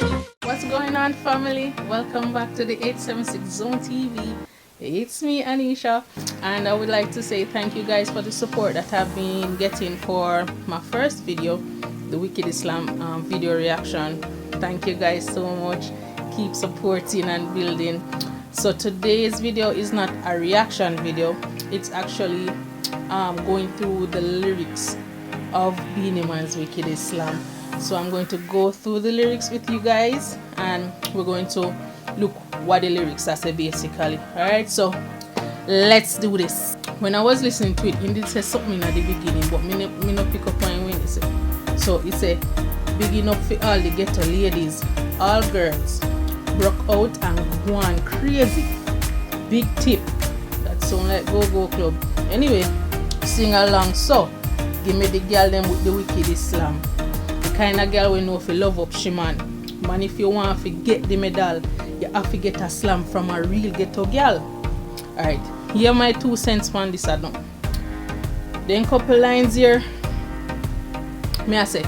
What's going on, family? Welcome back to the 876 Zone TV. It's me, Anisha, and I would like to say thank you guys for the support that I've been getting for my first video, the Wicked Islam video reaction. Thank you guys so much. Keep supporting and building. So today's video is not a reaction video. It's actually going through the lyrics of Beenie Man's Wicked Islam. So I'm going to go through the lyrics with you guys, and we're going to look what the lyrics are say basically. Alright, so let's do this. When I was listening to it, it did say something at the beginning, but me no pick up on when it say. So it say, big enough for all the ghetto ladies, all girls, broke out and go on crazy. Big tip. That sound like go-go club. Anyway, sing along. So give me the girl them with the Wicked Islam. The kind of girl we know if you love up she man. Man, if you want to get the medal, you have to get a slam from a real ghetto girl. Alright, here my 2 cents on this add-on. Then couple lines here. Me I say,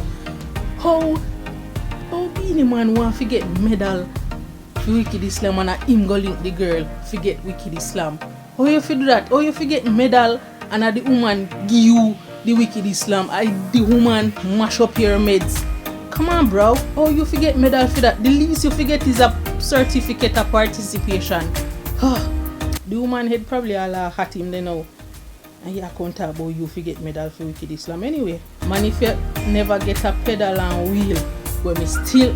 how Beenie Man want to get medal for Wicked Islam and him go link the girl to get Wicked Islam? How you fi do that? How you fi get medal and the woman give you the Wicked Islam? The woman mash up your meds. Come on, bro. How you fi get medal for that? The least you fi get is a certificate of participation. The woman head probably all hot him there now. And you can't talk about you fi get medal for Wicked Islam. Anyway, man, if you never get a pedal and wheel, but me still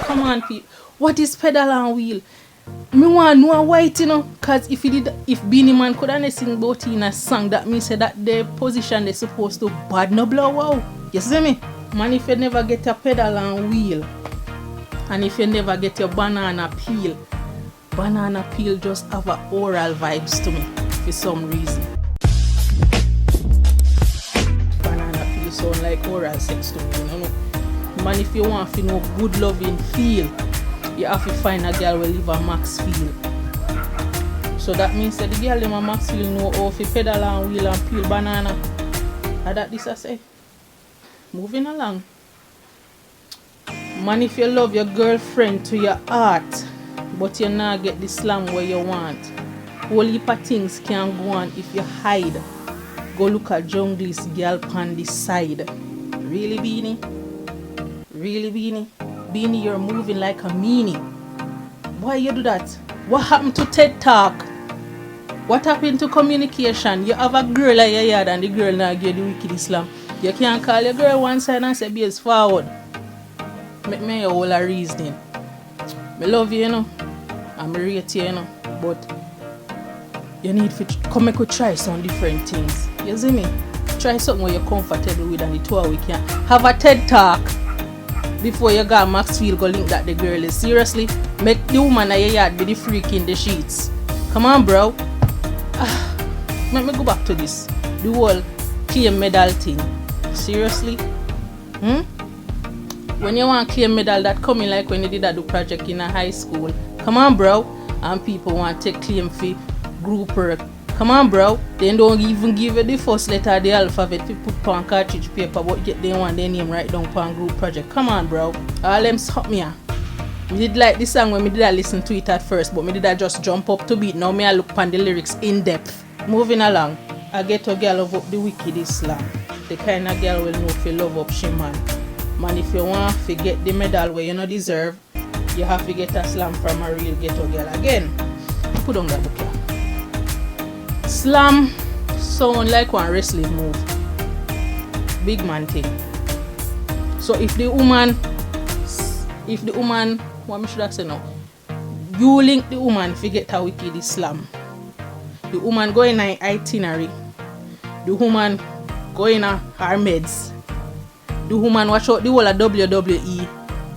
come on, people. What is pedal and wheel? Me want know white, you know, cause if Beenie Man could have sing about in a song, that means that the position they supposed to bad no blow wow. You see me? Man, if you never get a pedal and wheel, and if you never get your banana peel just have a oral vibes to me for some reason. Banana peel sound like oral sex to me, you know. Man, if you want to know good loving feel, you have to find a girl will live a max feel. So that means that the girl them a max feel know how to pedal and wheel and peel banana. And that this I say. Moving along. Man, if you love your girlfriend to your heart, but you not get the slam where you want, whole heap of things can go on if you hide. Go look at Jungle's girl on the side. Really, Beenie? Really, Beenie? Beenie, you're moving like a meanie. Why you do that? What happened to TED Talk? What happened to communication? You have a girl at your yard and the girl now give the Wicked Islam. You can't call your girl one side and say base forward. Make me your whole reasoning. I love you, you know. I'm rate you, you know. But you need to come make you try some different things. You see me? Try something where you're comfortable with and the two we can have a TED Talk before you got Maxfield go link that the girl is. Seriously, make the woman at your yard be the freak in the sheets. Come on, bro. Let me go back to this. The whole claim medal thing. Seriously? When you want claim medal, that coming like when you did that do project in a high school. Come on, bro. And people want to take claim for group work. Come on, bro. They don't even give you the first letter of the alphabet to put on cartridge paper, but yet they want their name right down on group project. Come on, bro. All them stop me. I did like this song when me did I listen to it at first, but me did I just jump up to beat. Now me I look on the lyrics in depth. Moving along. I get a girl love up the Wicked Islam. The kind of girl will know if you love up she man. Man, if you want to get the medal where you not deserve, you have to get a slam from a real ghetto girl. Again, put on that book here. Slam sound like one wrestling move. Big man thing. So if the woman, what me should I say now? You link the woman to get a Wicked Islam. The woman go in an itinerary. The woman go in her meds. The woman watch out the whole of WWE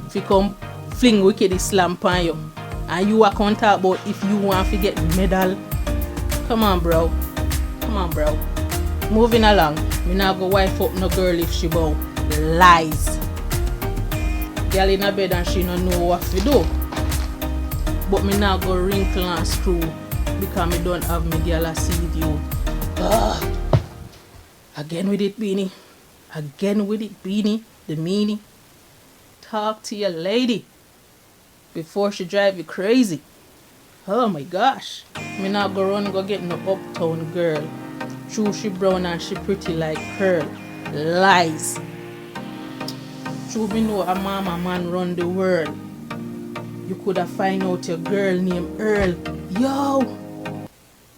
if you come fling Wicked Islam on you. And you are going to talk about if you want to get medal. Come on, bro. Come on, bro. Moving along. Me not go wife up no girl if she bow. Lies. Girl in a bed and she don't know what to do. But me not go wrinkle and screw because me don't have me girl a see you. Again with it, Beenie. Again with it, Beenie. The meanie. Talk to your lady. before she drive you crazy. Oh my gosh. Me not go run go get no uptown girl. True, she brown and she pretty like Pearl. Lies. True, me know a mama man run the world. You coulda find out your girl named Earl.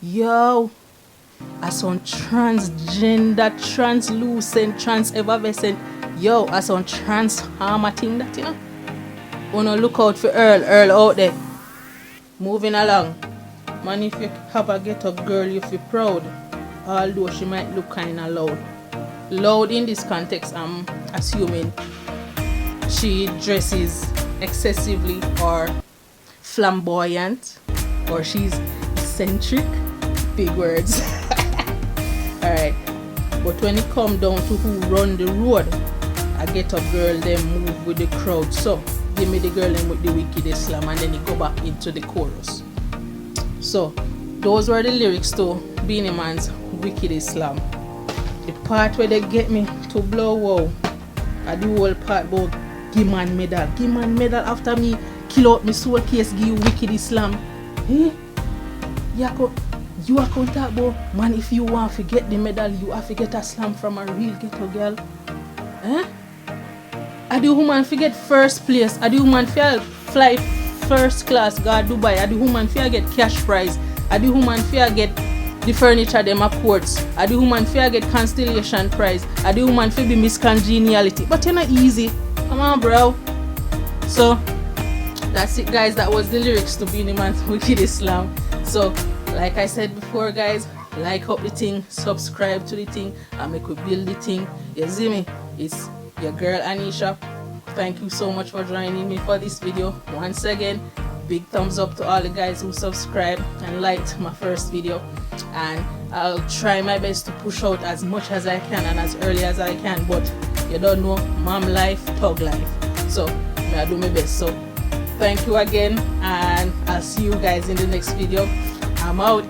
Yo. As on transgender, translucent, trans-effervescent. Yo, as on transformer thing that, you know. Wanna look out for Earl out there. Moving along. Man, if you have a get up girl, you feel proud. Although she might look kinda loud. Loud in this context, I'm assuming she dresses excessively or flamboyant, or she's eccentric. Big words. Alright. But when it come down to who run the road, I get up girl them move with the crowd. So give me the girl them with the wickedest slam, and then you go back into the chorus. So those were the lyrics to Beenie Man's Wickedest Slam. The part where they get me to blow wow, I do whole part about give man medal. Give man medal after me kill out my soul case, give you Wickedest Slam. Eh? You are going to talk about, man, if you want to get the medal, you have to get a slam from a real ghetto girl. Eh? I do woman forget first place. I do woman fly first class go Dubai. I do woman fear get cash prize. I do woman fear get the furniture them at ports. I do woman fear get constellation prize. I do woman fear be Miss Congeniality. But you're not easy. Come on, bro. So that's it, guys. That was the lyrics to Beenie Man's Wickedest Slam. So like I said before, guys, like up the thing, subscribe to the thing, and make we build the thing. You see me? It's your girl Anisha. Thank you so much for joining me for this video. Once again, big thumbs up to all the guys who subscribed and liked my first video, and I'll try my best to push out as much as I can and as early as I can, but you don't know, mom life, thug life, so I do my best. So thank you again, and I'll see you guys in the next video. I'm out.